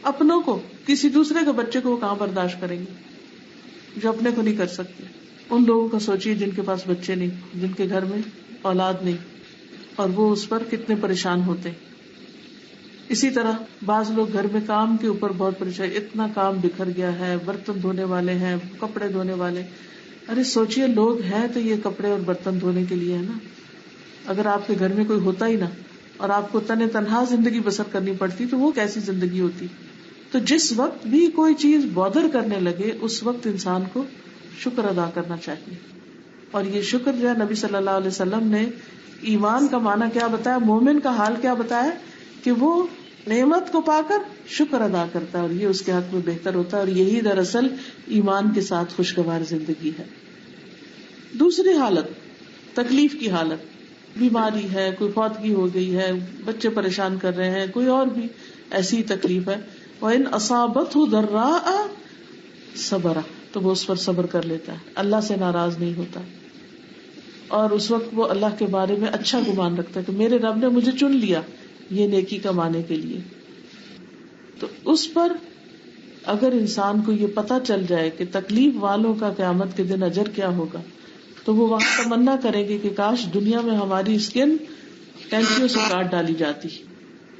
اپنوں کو، کسی دوسرے کے بچے کو وہ کہاں برداشت کریں گے جو اپنے کو نہیں کر سکتے. ان لوگوں کا سوچیے جن کے پاس بچے نہیں، جن کے گھر میں اولاد نہیں، اور وہ اس پر کتنے پریشان ہوتے. اسی طرح بعض لوگ گھر میں کام کے اوپر بہت پریشان، اتنا کام بکھر گیا ہے، برتن دھونے والے ہیں، کپڑے دھونے والے. ارے سوچئے لوگ ہیں تو یہ کپڑے اور برتن دھونے کے لیے ہے نا. اگر آپ کے گھر میں کوئی ہوتا ہی نہ اور آپ کو تنہا زندگی بسر کرنی پڑتی تو وہ کیسی زندگی ہوتی. تو جس وقت بھی کوئی چیز بودر کرنے لگے اس وقت انسان کو شکر ادا کرنا چاہیے. اور یہ شکر جو ہے نبی صلی اللہ علیہ وسلم نے ایمان کا معنی کیا بتایا، مومن کا حال کیا بتایا کہ وہ نعمت کو پا کر شکر ادا کرتا ہے اور یہ اس کے حق میں بہتر ہوتا ہے. اور یہی دراصل ایمان کے ساتھ خوشگوار زندگی ہے. دوسری حالت تکلیف کی حالت، بیماری ہے، کوئی فوتگی ہو گئی ہے، بچے پریشان کر رہے ہیں، کوئی اور بھی ایسی تکلیف ہے. وَإِنْ أَصَابَتْهُ ضَرَّاءَ صَبَرَ، تو وہ اس پر صبر کر لیتا ہے، اللہ سے ناراض نہیں ہوتا. اور اس وقت وہ اللہ کے بارے میں اچھا گمان رکھتا ہے کہ میرے رب نے مجھے چن لیا یہ نیکی کمانے کے لیے. تو اس پر اگر انسان کو یہ پتا چل جائے کہ تکلیف والوں کا قیامت کے دن اجر کیا ہوگا تو وہ وہاں تمنا کرے گی کہ کاش دنیا میں ہماری اسکن کینچیوں سے کاٹ ڈالی جاتی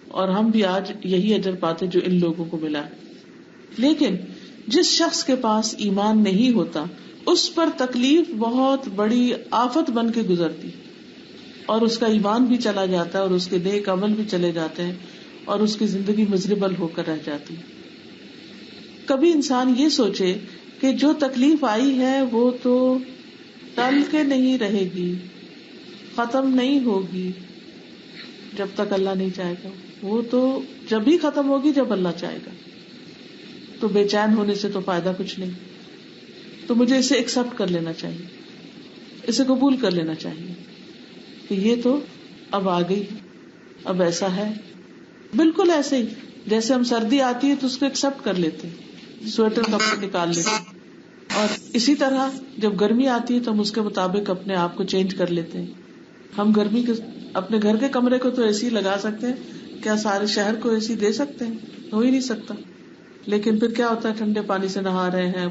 اور ہم بھی آج یہی اجر پاتے جو ان لوگوں کو ملا. لیکن جس شخص کے پاس ایمان نہیں ہوتا اس پر تکلیف بہت بڑی آفت بن کے گزرتی اور اس کا ایمان بھی چلا جاتا ہے اور اس کے نیک عمل بھی چلے جاتے ہیں اور اس کی زندگی مزربل ہو کر رہ جاتی. کبھی انسان یہ سوچے کہ جو تکلیف آئی ہے وہ تو ٹل کے نہیں رہے گی، ختم نہیں ہوگی جب تک اللہ نہیں چاہے گا، وہ تو جب ہی ختم ہوگی جب اللہ چاہے گا. تو بے چین ہونے سے تو فائدہ کچھ نہیں. تو مجھے اسے ایکسپٹ کر لینا چاہیے، اسے قبول کر لینا چاہیے کہ یہ تو اب آ گئی، اب ایسا ہے. بالکل ایسے ہی جیسے ہم سردی آتی ہے تو اس کو ایکسپٹ کر لیتے ہیں، سویٹر کپڑے نکال لیتے ہیں. اور اسی طرح جب گرمی آتی ہے تو ہم اس کے مطابق اپنے آپ کو چینج کر لیتے ہیں. ہم گرمی کے اپنے گھر کے کمرے کو تو اے سی لگا سکتے ہیں، کیا سارے شہر کو اے سی دے سکتے ہیں؟ ہو ہی نہیں سکتا. لیکن پھر کیا ہوتا ہے، ٹھنڈے پانی سے نہا رہے ہیں،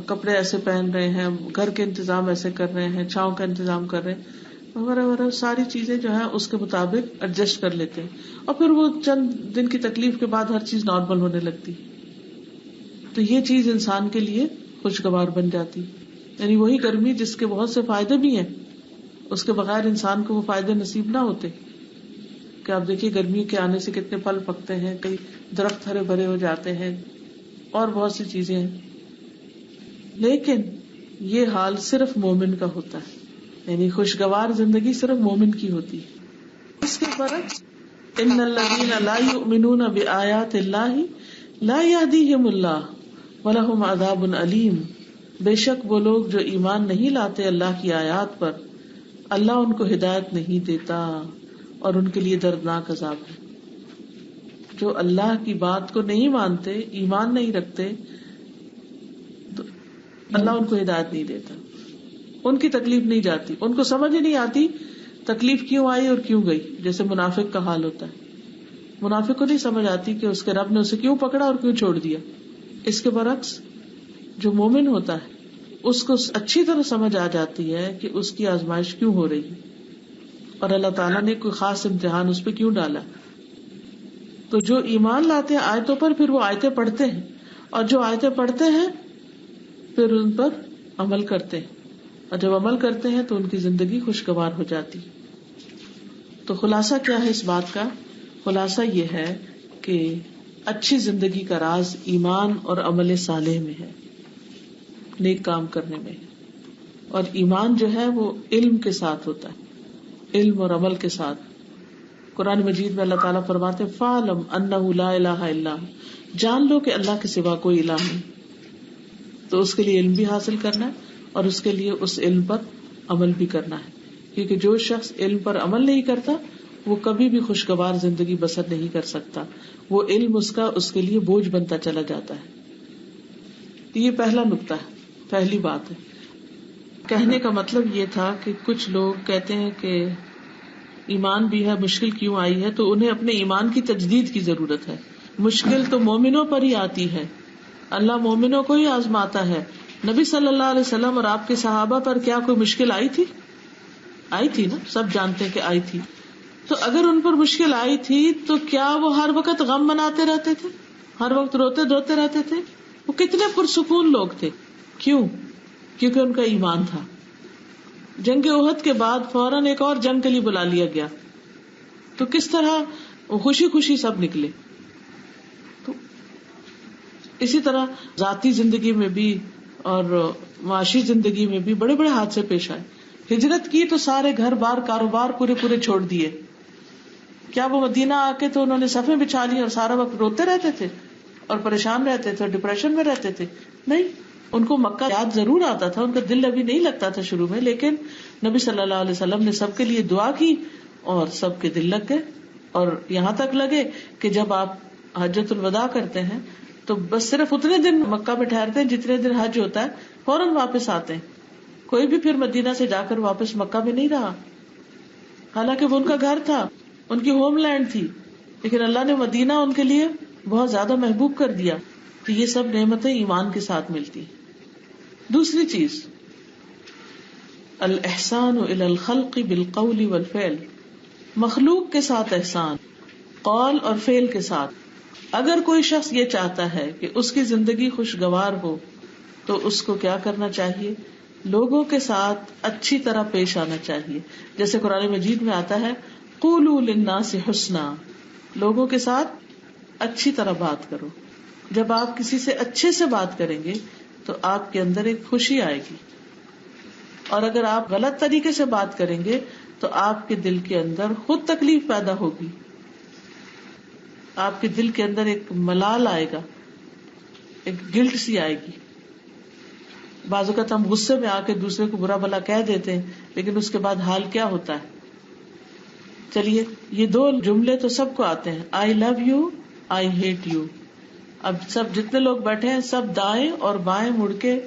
کپڑے ایسے پہن رہے ہیں، گھر کے انتظام ایسے کر رہے ہیں، چھاؤں کا انتظام کر رہے ہیں، وغیرہ وغیرہ ساری چیزیں جو ہیں اس کے مطابق ایڈجسٹ کر لیتے ہیں. اور پھر وہ چند دن کی تکلیف کے بعد ہر چیز نارمل ہونے لگتی. تو یہ چیز انسان کے لیے خوشگوار بن جاتی. یعنی وہی گرمی جس کے بہت سے فائدے بھی ہیں، اس کے بغیر انسان کو وہ فائدے نصیب نہ ہوتے. کہ آپ دیکھیے گرمی کے آنے سے کتنے پھل پکتے ہیں، کئی درخت ہرے بھرے ہو جاتے ہیں اور بہت سی چیزیں ہیں. لیکن یہ حال صرف مومن کا ہوتا ہے، یعنی خوشگوار زندگی صرف مومن کی ہوتی ہے. اس کے برعکس ان الذین لا یؤمنون بآیات اللہ لا یہدیہم اللہ ولہم عذاب علیم. بے شک وہ لوگ جو ایمان نہیں لاتے اللہ کی آیات پر، اللہ ان کو ہدایت نہیں دیتا اور ان کے لیے دردناک عذاب ہے. جو اللہ کی بات کو نہیں مانتے، ایمان نہیں رکھتے، تو اللہ ان کو ہدایت نہیں دیتا، ان کی تکلیف نہیں جاتی، ان کو سمجھ ہی نہیں آتی تکلیف کیوں آئی اور کیوں گئی. جیسے منافق کا حال ہوتا ہے، منافق کو نہیں سمجھ آتی کہ اس کے رب نے اسے کیوں پکڑا اور کیوں چھوڑ دیا. اس کے برعکس جو مومن ہوتا ہے اس کو اچھی طرح سمجھ آ جاتی ہے کہ اس کی آزمائش کیوں ہو رہی ہے اور اللہ تعالیٰ نے کوئی خاص امتحان اس پہ کیوں ڈالا. تو جو ایمان لاتے ہیں آیتوں پر، پھر وہ آیتیں پڑھتے ہیں، اور جو آیتیں پڑھتے ہیں پھر ان پر عمل کرتے ہیں، اور جب عمل کرتے ہیں تو ان کی زندگی خوشگوار ہو جاتی. تو خلاصہ کیا ہے اس بات کا؟ خلاصہ یہ ہے کہ اچھی زندگی کا راز ایمان اور عمل صالح میں ہے، نیک کام کرنے میں. اور ایمان جو ہے وہ علم کے ساتھ ہوتا ہے، علم اور عمل کے ساتھ. قرآن مجید میں اللہ تعالیٰ فرماتے فَاعْلَمْ أَنَّهُ لَا إِلَٰهَ إِلَّا هُوَ، جان لو کہ اللہ کے سوا کوئی الہ نہیں. تو اس کے لیے علم بھی حاصل کرنا ہے اور اس کے لیے اس علم پر عمل بھی کرنا ہے، کیونکہ جو شخص علم پر عمل نہیں کرتا وہ کبھی بھی خوشگوار زندگی بسر نہیں کر سکتا. وہ علم اس کے لیے بوجھ بنتا چلا جاتا ہے. یہ پہلا نقطہ ہے، پہلی بات ہے. کہنے کا مطلب یہ تھا کہ کچھ لوگ کہتے ہیں کہ ایمان بھی ہے، مشکل کیوں آئی ہے؟ تو انہیں اپنے ایمان کی تجدید کی ضرورت ہے. مشکل تو مومنوں پر ہی آتی ہے، اللہ مومنوں کو ہی آزماتا ہے. نبی صلی اللہ علیہ وسلم اور آپ کے صحابہ پر کیا کوئی مشکل آئی تھی؟ آئی تھی نا، سب جانتے ہیں کہ آئی تھی. تو اگر ان پر مشکل آئی تھی تو کیا وہ ہر وقت غم مناتے رہتے تھے، ہر وقت روتے دھوتے رہتے تھے؟ وہ کتنے پرسکون لوگ تھے. کیوں؟ کیونکہ ان کا ایمان تھا. جنگ احد کے بعد فوراً ایک اور جنگ کے لیے بلا لیا گیا، تو کس طرح وہ خوشی خوشی سب نکلے. تو اسی طرح ذاتی زندگی میں بھی اور معاشی زندگی میں بھی بڑے بڑے حادثے پیش آئے. ہجرت کی تو سارے گھر بار کاروبار پورے چھوڑ دیے. کیا وہ مدینہ آ کے تو انہوں نے صفیں بچھا لی اور سارا وقت روتے رہتے تھے اور پریشان رہتے تھے اور ڈپریشن میں رہتے تھے؟ نہیں، ان کو مکہ یاد ضرور آتا تھا، ان کا دل ابھی نہیں لگتا تھا شروع میں، لیکن نبی صلی اللہ علیہ وسلم نے سب کے لیے دعا کی اور سب کے دل لگ گئے. اور یہاں تک لگے کہ جب آپ حجۃ الوداع کرتے ہیں تو بس صرف اتنے دن مکہ میں ٹھہرتے ہیں جتنے دن حج ہوتا ہے، فوراً واپس آتے ہیں. کوئی بھی پھر مدینہ سے جا کر واپس مکہ میں نہیں رہا، حالانکہ وہ ان کا گھر تھا، ان کی ہوم لینڈ تھی، لیکن اللہ نے مدینہ ان کے لیے بہت زیادہ محبوب کر دیا. تو یہ سب نعمتیں ایمان کے ساتھ ملتی. دوسری چیز، الاحسان الی الخلق بالقول والفعل، مخلوق کے ساتھ احسان قول اور فعل کے ساتھ. اگر کوئی شخص یہ چاہتا ہے کہ اس کی زندگی خوشگوار ہو تو اس کو کیا کرنا چاہیے؟ لوگوں کے ساتھ اچھی طرح پیش آنا چاہیے. جیسے قرآن مجید میں آتا ہے قولوا للناس حسنا، لوگوں کے ساتھ اچھی طرح بات کرو. جب آپ کسی سے اچھے سے بات کریں گے تو آپ کے اندر ایک خوشی آئے گی، اور اگر آپ غلط طریقے سے بات کریں گے تو آپ کے دل کے اندر خود تکلیف پیدا ہوگی، آپ کے دل کے اندر ایک ملال آئے گا، ایک گلٹ سی آئے گی. بعض اوقات ہم غصے میں آ کے دوسرے کو برا بھلا کہہ دیتے ہیں، لیکن اس کے بعد حال کیا ہوتا ہے؟ چلیے یہ دو جملے تو سب کو آتے ہیں، I love you, I hate you. اب سب جتنے لوگ بیٹھے ہیں سب دائیں اور بائیں مڑ کے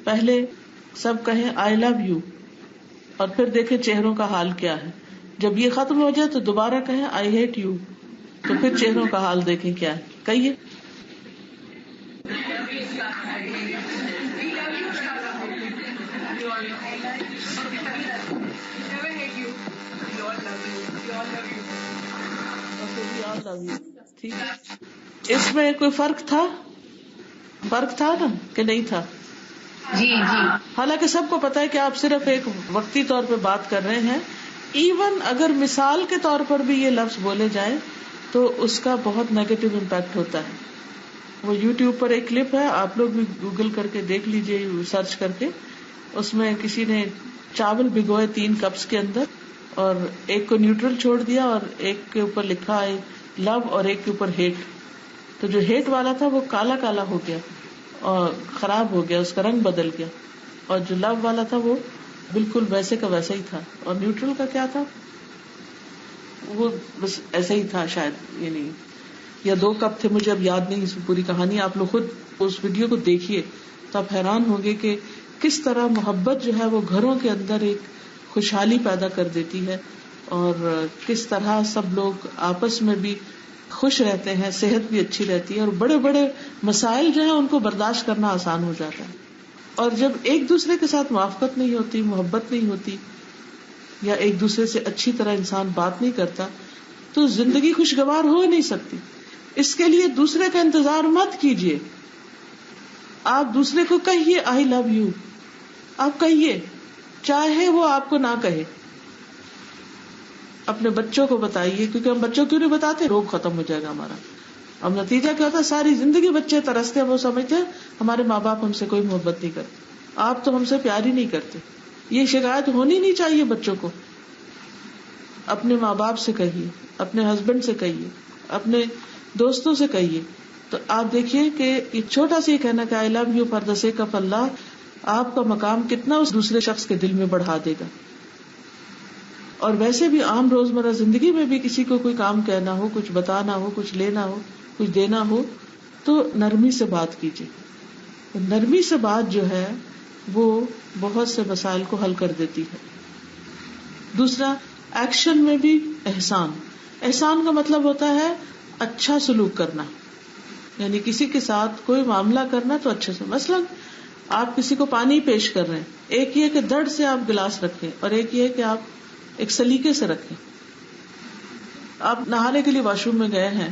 پہلے سب کہیں آئی لو یو، اور پھر دیکھیں چہروں کا حال کیا ہے. جب یہ ختم ہو جائے تو دوبارہ کہیں آئی ہیٹ یو، تو پھر چہروں کا حال دیکھیں کیا ہے. کہیے ٹھیک ہے. اس میں کوئی فرق تھا نا کہ نہیں تھا؟ جی جی. حالانکہ سب کو پتا ہے کہ آپ صرف ایک وقتی طور پہ بات کر رہے ہیں. ایون اگر مثال کے طور پر بھی یہ لفظ بولے جائیں تو اس کا بہت نیگیٹو امپیکٹ ہوتا ہے. وہ یوٹیوب پر ایک کلپ ہے, آپ لوگ بھی گوگل کر کے دیکھ لیجئے, سرچ کر کے. اس میں کسی نے چاول بھگوئے 3 کپس کے اندر, اور ایک کو نیوٹرل چھوڑ دیا, اور ایک کے اوپر لکھا ہے لو اور ایک کے اوپر ہیٹ. تو جو ہیٹ والا تھا وہ کالا کالا ہو گیا اور خراب ہو گیا, اس کا رنگ بدل گیا. اور جو لو والا تھا وہ بالکل ویسے کا ویسا ہی تھا. اور نیوٹرل کا کیا تھا, وہ بس ایسا ہی تھا شاید, یعنی یا 2 کپ تھے, مجھے اب یاد نہیں اس پوری کہانی. آپ لوگ خود اس ویڈیو کو دیکھیے تو آپ حیران ہوں گے کہ کس طرح محبت جو ہے وہ گھروں کے اندر ایک خوشحالی پیدا کر دیتی ہے, اور کس طرح سب لوگ آپس میں بھی خوش رہتے ہیں, صحت بھی اچھی رہتی ہے, اور بڑے بڑے مسائل جو ہیں ان کو برداشت کرنا آسان ہو جاتا ہے. اور جب ایک دوسرے کے ساتھ موافقت نہیں ہوتی, محبت نہیں ہوتی, یا ایک دوسرے سے اچھی طرح انسان بات نہیں کرتا, تو زندگی خوشگوار ہو نہیں سکتی. اس کے لیے دوسرے کا انتظار مت کیجیے. آپ دوسرے کو کہیے آئی لو یو, آپ کہیے, چاہے وہ آپ کو نہ کہے. اپنے بچوں کو بتائیے, کیونکہ ہم بچوں کیوں نہیں بتاتے, روگ ختم ہو جائے گا ہمارا. اب نتیجہ کیا ہوتا ہے, ساری زندگی بچے ترستے ہیں, وہ سمجھتے ہیں ہمارے ماں باپ ہم سے کوئی محبت نہیں کرتے, آپ تو ہم سے پیار ہی نہیں کرتے. یہ شکایت ہونی نہیں چاہیے بچوں کو. اپنے ماں باپ سے کہیے, اپنے ہسبینڈ سے کہیے, اپنے دوستوں سے کہیے. تو آپ دیکھیے کہ یہ چھوٹا سا کہنا کہ I love you for the sake of Allah, آپ کا مقام کتنا اس دوسرے شخص کے دل میں بڑھا دے گا. اور ویسے بھی عام روزمرہ زندگی میں بھی کسی کو کوئی کام کہنا ہو, کچھ بتانا ہو, کچھ لینا ہو, کچھ دینا ہو, تو نرمی سے بات کیجیے. نرمی سے بات جو ہے وہ بہت سے مسائل کو حل کر دیتی ہے. دوسرا, ایکشن میں بھی احسان. احسان کا مطلب ہوتا ہے اچھا سلوک کرنا, یعنی کسی کے ساتھ کوئی معاملہ کرنا تو اچھے سے. مثلاً آپ کسی کو پانی پیش کر رہے ہیں, ایک یہ کہ دڑ سے آپ گلاس رکھیں, اور ایک یہ کہ آپ ایک سلیقے سے رکھیں. آپ نہانے کے لیے واش روم میں گئے ہیں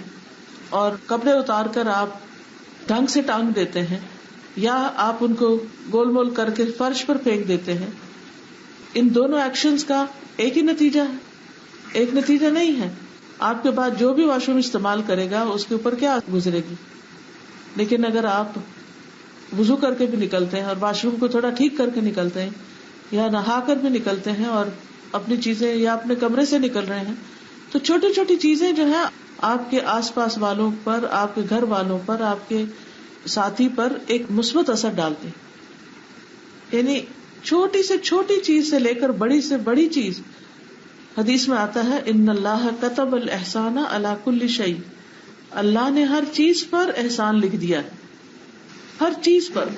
اور کپڑے اتار کر آپ ڈھنگ سے ٹانگ دیتے ہیں, یا آپ ان کو گول مول کر کے فرش پر پھینک دیتے ہیں. ان دونوں ایکشنز کا ایک ہی نتیجہ ہے, ایک نتیجہ نہیں ہے. آپ کے بعد جو بھی واش روم استعمال کرے گا اس کے اوپر کیا گزرے گی. لیکن اگر آپ وضو کر کے بھی نکلتے ہیں اور واش روم کو تھوڑا ٹھیک کر کے نکلتے ہیں, یا نہا کر بھی نکلتے ہیں اور اپنی چیزیں یا اپنے کمرے سے نکل رہے ہیں, تو چھوٹی چھوٹی چیزیں جو ہیں آپ کے آس پاس والوں پر, آپ کے گھر والوں پر, آپ کے ساتھی پر ایک مثبت اثر ڈالتے ہیں. یعنی چھوٹی سے چھوٹی چیز سے لے کر بڑی سے بڑی چیز. حدیث میں آتا ہے ان اللہ کتب الاحسان علی کل شیء, اللہ نے ہر چیز پر احسان لکھ دیا ہے, ہر چیز پر.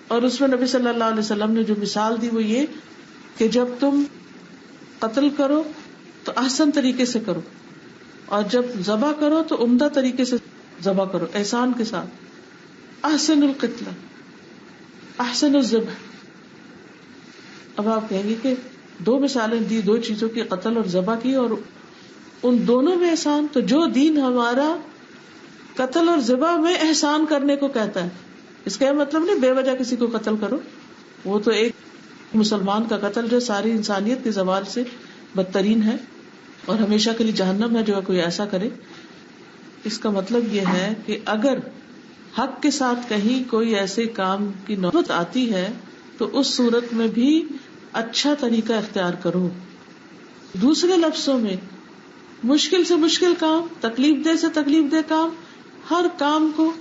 اور اس میں نبی صلی اللہ علیہ وسلم نے جو مثال دی وہ یہ کہ جب تم قتل کرو تو احسن طریقے سے کرو, اور جب ذبح کرو تو عمدہ طریقے سے ذبح کرو, احسان کے ساتھ. احسن القتل احسن الذبح. اب آپ کہیں گے کہ 2 مثالیں دی, 2 چیزوں کی, قتل اور ذبح کی, اور ان دونوں میں احسان. تو جو دین ہمارا قتل اور ذبح میں احسان کرنے کو کہتا ہے, اس کا یہ مطلب نہیں بے وجہ کسی کو قتل کرو. وہ تو ایک مسلمان کا قتل جو ساری انسانیت کے زوال سے بدترین ہے اور ہمیشہ کے لیے جہنم ہے جو کوئی ایسا کرے. اس کا مطلب یہ ہے کہ اگر حق کے ساتھ کہیں کوئی ایسے کام کی نوبت آتی ہے تو اس صورت میں بھی اچھا طریقہ اختیار کرو. دوسرے لفظوں میں مشکل سے مشکل کام, تکلیف دہ سے تکلیف دہ کام, ہر کام کو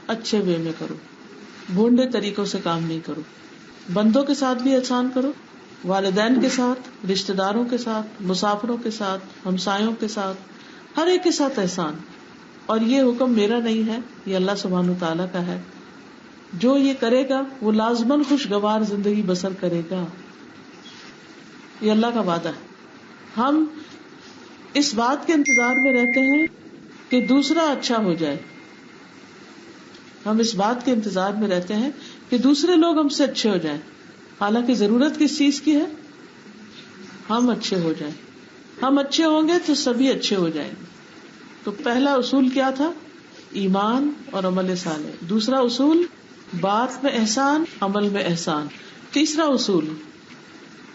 اچھے وے میں کرو, بھونڈے طریقوں سے کام نہیں کرو. بندوں کے ساتھ بھی احسان کرو, والدین کے ساتھ, رشتہ داروں کے ساتھ, مسافروں کے ساتھ, ہمسایوں کے ساتھ, ہر ایک کے ساتھ احسان. اور یہ حکم میرا نہیں ہے, یہ اللہ سبحانہ وتعالیٰ کا ہے. جو یہ کرے گا وہ لازماً خوشگوار زندگی بسر کرے گا, یہ اللہ کا وعدہ ہے. ہم اس بات کے انتظار میں رہتے ہیں کہ دوسرا اچھا ہو جائے, ہم اس بات کے انتظار میں رہتے ہیں کہ دوسرے لوگ ہم سے اچھے ہو جائیں. حالانکہ ضرورت کس چیز کی ہے, ہم اچھے ہو جائیں. ہم اچھے ہوں گے تو سبھی اچھے ہو جائیں گے. تو پہلا اصول کیا تھا, ایمان اور عمل صالح. دوسرا اصول بات میں احسان، عمل میں احسان. تیسرا اصول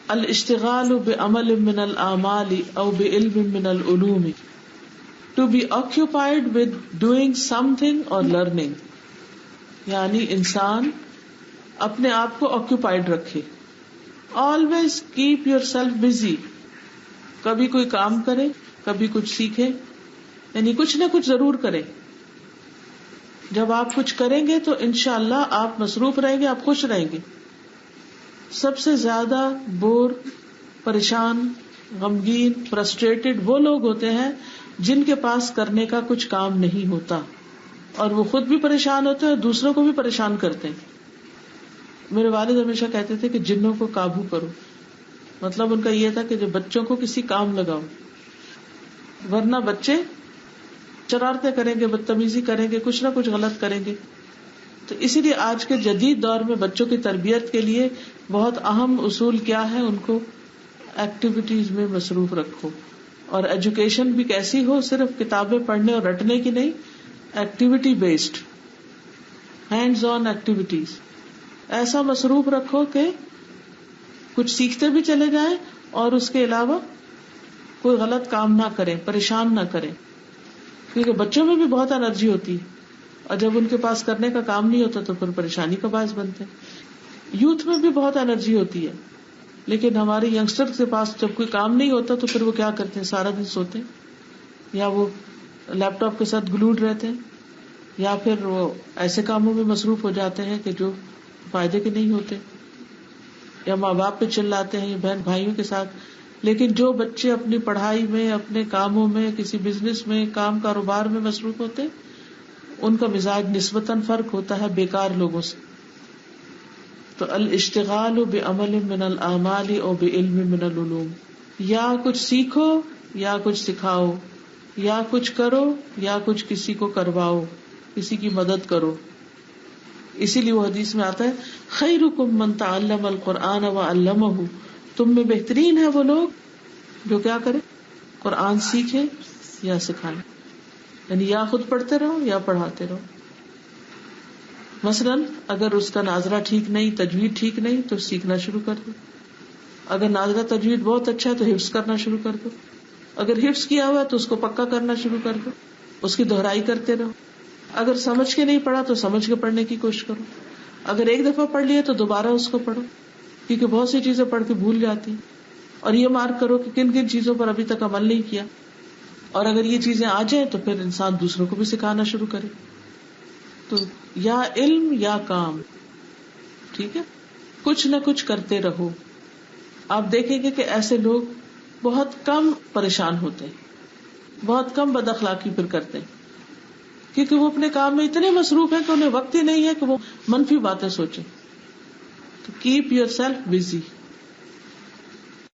الاشتغال بعمل من الاعمال او بعلم من العلوم. To be occupied with doing something or learning. یعنی انسان اپنے آپ کو occupied رکھے. Always keep yourself busy. کبھی کوئی کام کرے، کبھی کچھ سیکھے، یعنی کچھ نہ کچھ ضرور کرے. جب آپ کچھ کریں گے تو انشاءاللہ آپ مصروف رہیں گے، آپ خوش رہیں گے. سب سے زیادہ بور، پریشان، غمگین، فرسٹریٹڈ وہ لوگ ہوتے ہیں جن کے پاس کرنے کا کچھ کام نہیں ہوتا، اور وہ خود بھی پریشان ہوتے ہیں اور دوسروں کو بھی پریشان کرتے ہیں. میرے والد ہمیشہ کہتے تھے کہ جنوں کو قابو کرو. مطلب ان کا یہ تھا کہ جو بچوں کو کسی کام لگاؤ، ورنہ بچے شرارتیں کریں گے، بدتمیزی کریں گے، کچھ نہ کچھ غلط کریں گے. تو اسی لیے آج کے جدید دور میں بچوں کی تربیت کے لیے بہت اہم اصول کیا ہے؟ ان کو ایکٹیویٹیز میں مصروف رکھو. اور ایجوکیشن بھی کیسی ہو؟ صرف کتابیں پڑھنے اور رٹنے کی نہیں، activity based, hands on activities. ایسا مصروف رکھو کہ کچھ سیکھتے بھی چلے جائیں اور اس کے علاوہ کوئی غلط کام نہ کریں، پریشان نہ کریں. کیونکہ بچوں میں بھی بہت انرجی ہوتی ہے اور جب ان کے پاس کرنے کا کام نہیں ہوتا تو پھر پریشانی کا باعث بنتے ہیں. یوتھ میں بھی بہت انرجی ہوتی ہے، لیکن ہمارے ینگسٹر کے پاس جب کوئی کام نہیں ہوتا تو پھر وہ کیا کرتے ہیں؟ سارا دن سوتے ہیں، یا وہ لیپ ٹاپ کے ساتھ گلوڈ رہتے ہیں، یا پھر وہ ایسے کاموں میں مصروف ہو جاتے ہیں کہ جو فائدے کے نہیں ہوتے، یا ماں باپ پہ چلاتے ہیں، یا بہن بھائیوں کے ساتھ. لیکن جو بچے اپنی پڑھائی میں، اپنے کاموں میں، کسی بزنس میں، کام کاروبار میں مصروف ہوتے، ان کا مزاج نسبتاً فرق ہوتا ہے بیکار لوگوں سے. تو الاشتغال بعمل من الاعمال او بعلم من العلوم. یا کچھ سیکھو یا کچھ سکھاؤ، یا کچھ کرو یا کچھ کسی کو کرواؤ، کسی کی مدد کرو. اسی لیے وہ حدیث میں آتا ہے خیرکم من تعلم القرآن وعلمہ. تم میں بہترین ہے وہ لوگ جو کیا کرے؟ قرآن سیکھے یا سکھائے. یعنی یا خود پڑھتے رہو یا پڑھاتے رہو. مثلاً اگر اس کا ناظرہ ٹھیک نہیں، تجوید ٹھیک نہیں، تو سیکھنا شروع کر دو. اگر ناظرہ تجوید بہت اچھا ہے تو حفظ کرنا شروع کر دو. اگر حفظ کیا ہوا ہے تو اس کو پکا کرنا شروع کر دو، اس کی دہرائی کرتے رہو. اگر سمجھ کے نہیں پڑھا تو سمجھ کے پڑھنے کی کوشش کرو. اگر ایک دفعہ پڑھ لیا تو دوبارہ اس کو پڑھو، کیونکہ بہت سی چیزیں پڑھ کے بھول جاتی. اور یہ مارک کرو کہ کن کن چیزوں پر ابھی تک عمل نہیں کیا، اور اگر یہ چیزیں آ جائیں تو پھر انسان دوسروں کو بھی سکھانا شروع کرے. تو یا علم یا کام، ٹھیک ہے، کچھ نہ کچھ کرتے رہو. آپ دیکھیں گے کہ ایسے لوگ بہت کم پریشان ہوتے ہیں، بہت کم بد اخلاقی پھر کرتے ہیں، کیونکہ وہ اپنے کام میں اتنے مصروف ہیں کہ انہیں وقت ہی نہیں ہے کہ وہ منفی باتیں سوچیں. تو کیپ یور سیلف بزی.